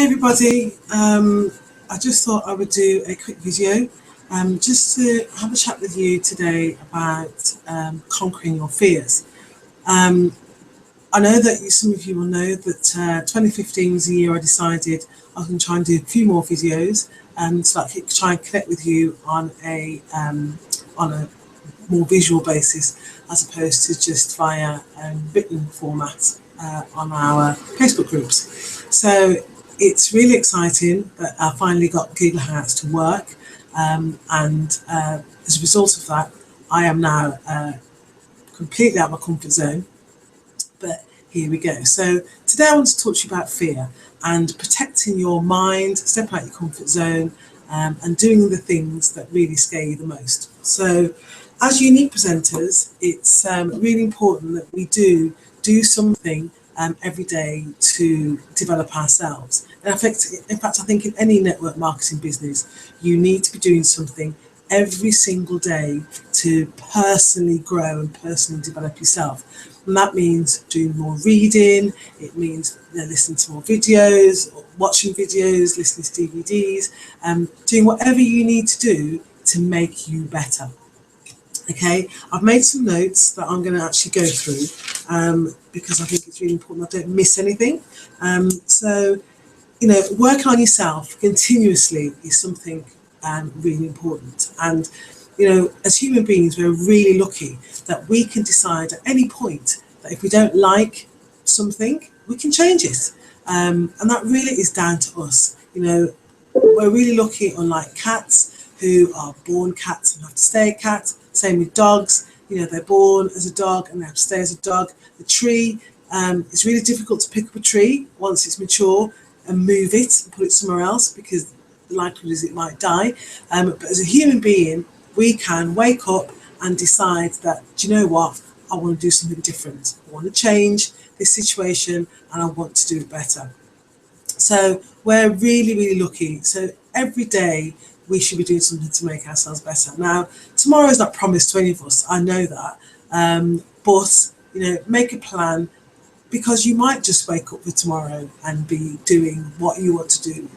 Hey everybody, I just thought I would do a quick video just to have a chat with you today about conquering your fears. I know that some of you will know that 2015 was the year I decided I was going to try and do a few more videos so that I could try and connect with you on a more visual basis as opposed to just via written format on our Facebook groups. So it's really exciting that I finally got Google Hangouts to work, and as a result of that, I am now completely out of my comfort zone. But here we go. So today I want to talk to you about fear and protecting your mind, stepping out your comfort zone, and doing the things that really scare you the most. So as unique presenters, it's really important that we do something every day to develop ourselves. And in fact, I think in any network marketing business, you need to be doing something every single day to personally grow and personally develop yourself. And that means doing more reading, it means listening to more videos, watching videos, listening to DVDs, doing whatever you need to do to make you better. Okay, I've made some notes that I'm going to actually go through because I think it's really important I don't miss anything. So, working on yourself continuously is something really important. And, as human beings, we're really lucky that we can decide at any point that if we don't like something, we can change it. And that really is down to us. We're really lucky, unlike cats who are born cats and have to stay a cat. Same with dogs, they're born as a dog and they have to stay as a dog. The tree, it's really difficult to pick up a tree once it's mature and move it and put it somewhere else because the likelihood is it might die. But as a human being, we can wake up and decide that, do you know what, I want to do something different. I want to change this situation and I want to do it better. So we're really, really lucky. So every day, we should be doing something to make ourselves better. Now, tomorrow is not promised to any of us, I know that, but make a plan, because you might just wake up for tomorrow and be doing what you want to do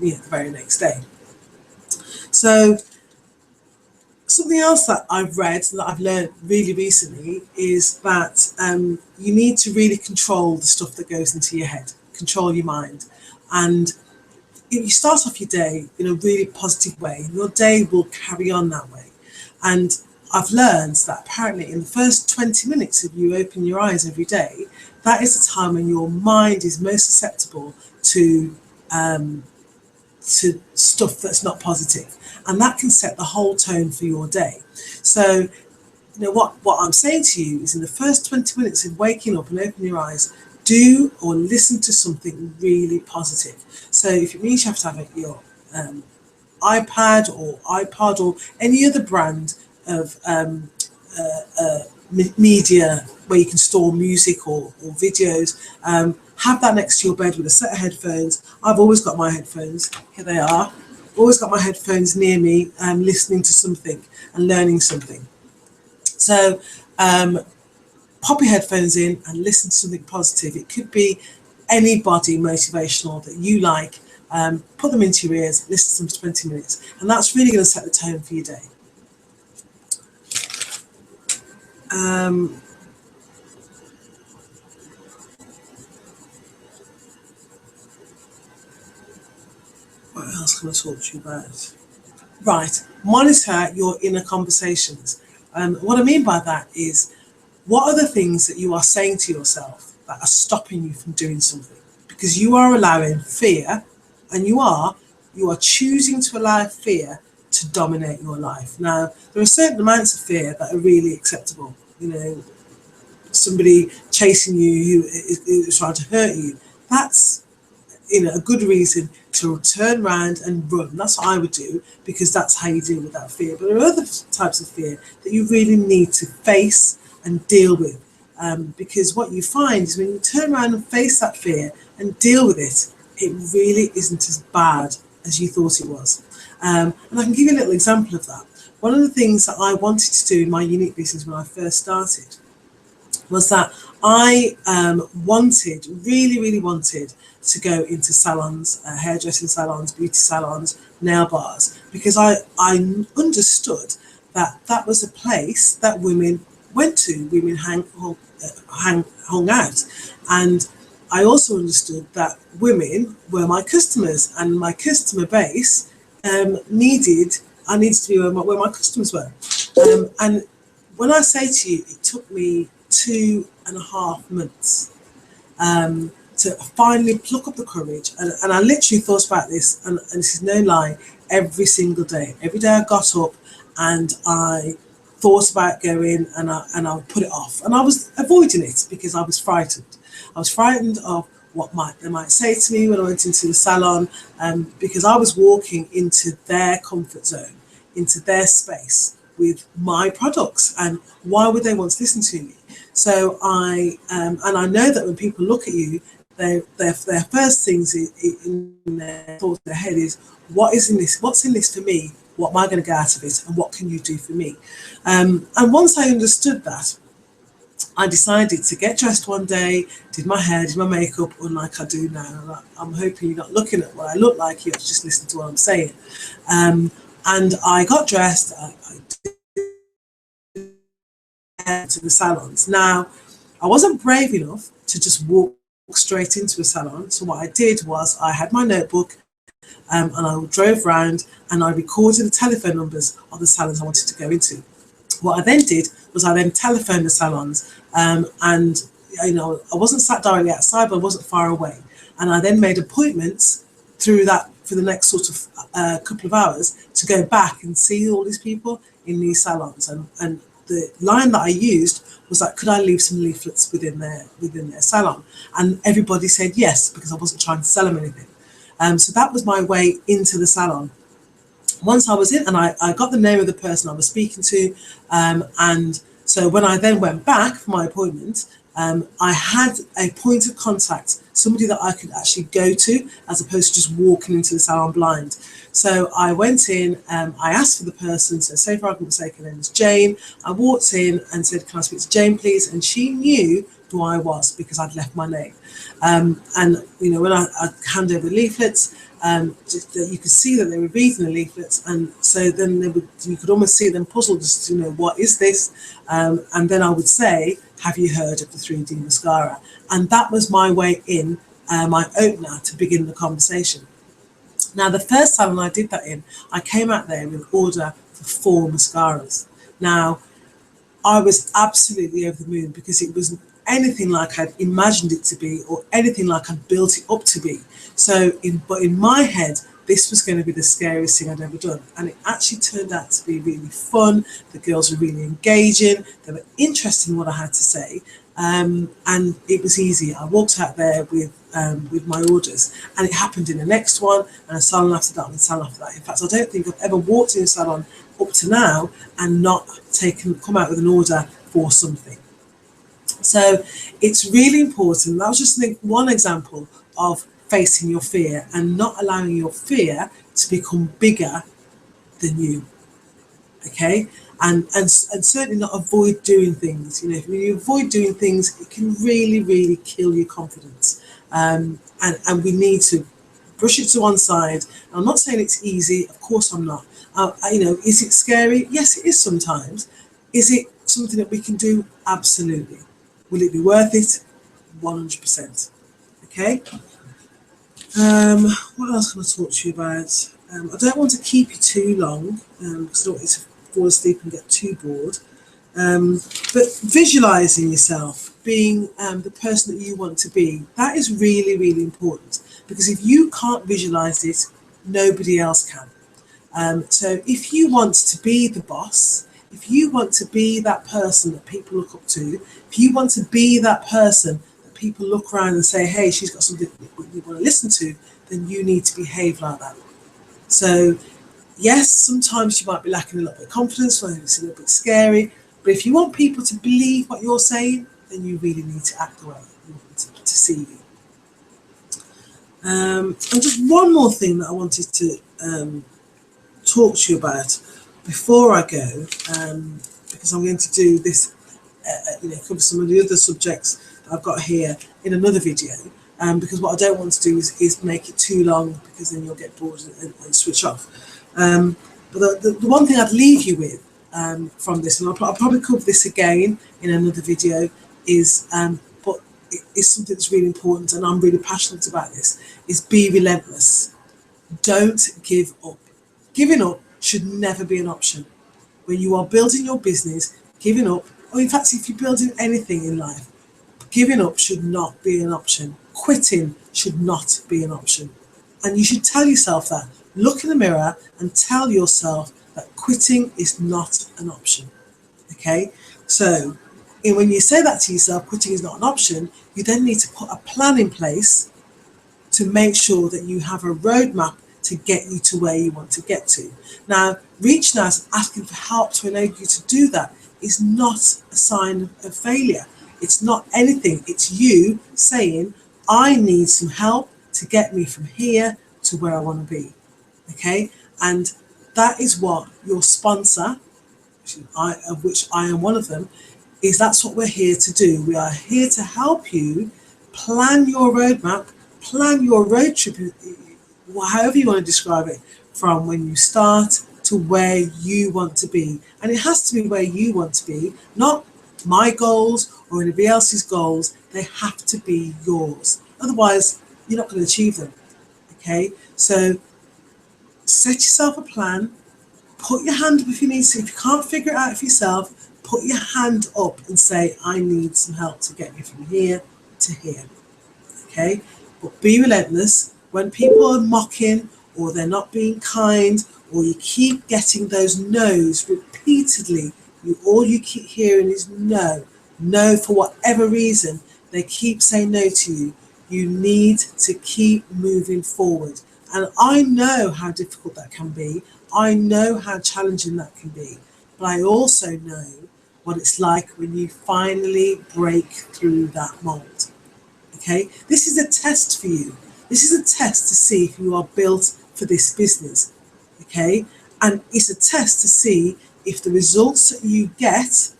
the very next day. So something else that I've read, that I've learned really recently, is that you need to really control the stuff that goes into your head, control your mind. And if you start off your day in a really positive way, your day will carry on that way. And I've learned that apparently in the first 20 minutes of you opening your eyes every day, that is the time when your mind is most susceptible to stuff that's not positive. And that can set the whole tone for your day. So, what I'm saying to you is in the first 20 minutes of waking up and opening your eyes, do or listen to something really positive. So if it means you have to have your iPad or iPod or any other brand of media where you can store music or videos, have that next to your bed with a set of headphones. I've always got my headphones. Here they are. Always got my headphones near me, listening to something and learning something. So pop your headphones in and listen to something positive. It could be anybody motivational that you like. Put them into your ears, listen to them for 20 minutes, and that's really going to set the tone for your day. What else can I talk to you about? Right, monitor your inner conversations. What I mean by that is, what are the things that you are saying to yourself that are stopping you from doing something? Because you are allowing fear, and you are choosing to allow fear to dominate your life. Now, there are certain amounts of fear that are really acceptable. Somebody chasing you who is trying to hurt you. That's a good reason to turn around and run. That's what I would do, because that's how you deal with that fear. But there are other types of fear that you really need to face and deal with, because what you find is when you turn around and face that fear and deal with it, it really isn't as bad as you thought it was. And I can give you a little example of that. One of the things that I wanted to do in my unique business when I first started was that I really wanted to go into salons, hairdressing salons, beauty salons, nail bars, because I understood that that was a place that women went to, women hung out. And I also understood that women were my customers, and my customer base I needed to be where my customers were. And when I say to you, it took me 2.5 months to finally pluck up the courage. And I literally thought about this, and this is no lie, every single day. Every day I got up and I thought about going, and I would put it off. And I was avoiding it because I was frightened. I was frightened of what they might say to me when I went into the salon, because I was walking into their comfort zone, into their space with my products, and why would they want to listen to me? So and I know that when people look at you, their first things in their thoughts, their head is, what is in this? What's in this for me? What am I going to get out of it? And what can you do for me? And once I understood that, I decided to get dressed one day, did my hair, did my makeup, unlike I do now. I'm hoping you're not looking at what I look like, you're just listening to what I'm saying. And I got dressed, I did to the salons. Now, I wasn't brave enough to just walk straight into a salon. So what I did was I had my notebook, and I drove around and I recorded the telephone numbers of the salons I wanted to go into. What I then did was I then telephoned the salons, and I wasn't sat directly outside, but I wasn't far away, and I then made appointments through that for the next sort of couple of hours to go back and see all these people in these salons. And the line that I used was like, could I leave some leaflets within their salon? And everybody said yes, because I wasn't trying to sell them anything. So that was my way into the salon. Once I was in, and I got the name of the person I was speaking to, and so when I then went back for my appointment, I had a point of contact, somebody that I could actually go to, as opposed to just walking into the salon blind. So I went in, I asked for the person, so say for argument's sake, her name was Jane. I walked in and said, can I speak to Jane, please? And she knew who I was because I'd left my name. And when I hand over leaflets, you could see that they were reading the leaflets, and so then you could almost see them puzzled as to what is this, and then I would say, have you heard of the 3D mascara? And that was my way in, my opener to begin the conversation. Now, the first salon I did that in, I came out there with an order for 4 mascaras. Now, I was absolutely over the moon, because it wasn't anything like I'd imagined it to be, or anything like I'd built it up to be. But in my head, this was going to be the scariest thing I'd ever done. And it actually turned out to be really fun. The girls were really engaging. They were interested in what I had to say. And it was easy. I walked out there with my orders, and it happened in the next one, and a salon after that, and a salon after that. In fact, I don't think I've ever walked in a salon up to now and not come out with an order for something. So it's really important. That was just one example of facing your fear and not allowing your fear to become bigger than you. Okay, and certainly not avoid doing things. If you avoid doing things, it can really kill your confidence. And we need to brush it to one side. I'm not saying it's easy. Of course I'm not. Is it scary? Yes, it is sometimes. Is it something that we can do? Absolutely. Will it be worth it? 100%. Okay. What else can I talk to you about? I don't want to keep you too long, because I don't want you to fall asleep and get too bored. But visualizing yourself being the person that you want to be, that is really important, because if you can't visualize it, nobody else can. So if you want to be the boss, if you want to be that person that people look up to, if you want to be that person that people look around and say, hey, she's got something you want to listen to, then you need to behave like that. So yes, sometimes you might be lacking a little bit of confidence, or it's a little bit scary, but if you want people to believe what you're saying, then you really need to act the way you want them to see you. And just one more thing that I wanted to talk to you about before I go, because I'm going to do this, cover some of the other subjects I've got here in another video, because what I don't want to do is make it too long, because then you'll get bored and switch off. But the one thing I'd leave you with from this, and I'll probably cover this again in another video, is but it's something that's really important, and I'm really passionate about this, is be relentless. Don't give up. Giving up should never be an option. When you are building your business, giving up, or in fact, if you're building anything in life, giving up should not be an option. Quitting should not be an option. And you should tell yourself that. Look in the mirror and tell yourself that quitting is not an option. Okay? So, when you say that to yourself, quitting is not an option, you then need to put a plan in place to make sure that you have a roadmap to get you to where you want to get to. Now, reaching out and asking for help to enable you to do that is not a sign of failure. It's not anything. It's you saying, I need some help to get me from here to where I want to be. Okay? And that is what your sponsor, of which I am one of them, is. That's what we're here to do. We are here to help you plan your roadmap, plan your road trip, however you want to describe it, from when you start to where you want to be. And it has to be where you want to be, not my goals or anybody else's goals. They have to be yours. Otherwise, you're not going to achieve them. Okay? So set yourself a plan. Put your hand up if you need to. If you can't figure it out for yourself, put your hand up and say, I need some help to get me from here to here. Okay? But be relentless. When people are mocking, or they're not being kind, or you keep getting those no's repeatedly, all you keep hearing is no. No, for whatever reason, they keep saying no to you. You need to keep moving forward. And I know how difficult that can be. I know how challenging that can be. But I also know what it's like when you finally break through that mold. Okay? This is a test for you. This is a test to see if you are built for this business. Okay? And it's a test to see if the results that you get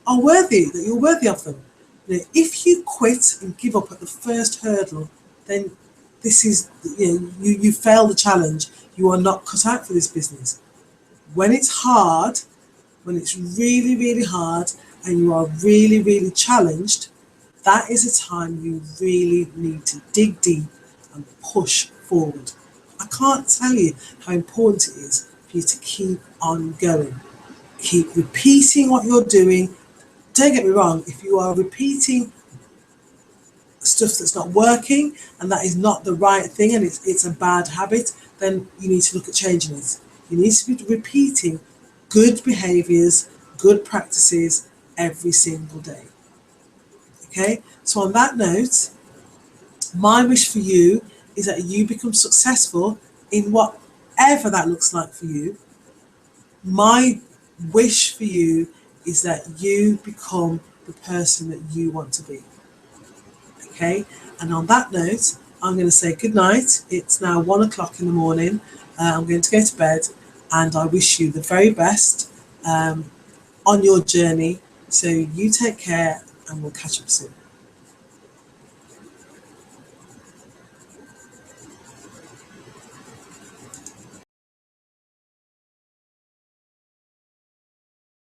are worthy, that you're worthy of them. You know, if you quit and give up at the first hurdle, then this is, you fail the challenge. You are not cut out for this business. When it's hard, when it's really, really hard, and you are really, really challenged, that is a time you really need to dig deep and push forward. I can't tell you how important it is for you to keep on going. Keep repeating what you're doing. Don't get me wrong, if you are repeating stuff that's not working and that is not the right thing and it's a bad habit, then you need to look at changing it. You need to be repeating good behaviours, good practices every single day. Okay, so on that note, my wish for you is that you become successful in whatever that looks like for you. My wish for you is that you become the person that you want to be. Okay, and on that note, I'm going to say good night. It's now 1 o'clock in the morning. I'm going to go to bed, and I wish you the very best on your journey. So you take care, and we'll catch up soon.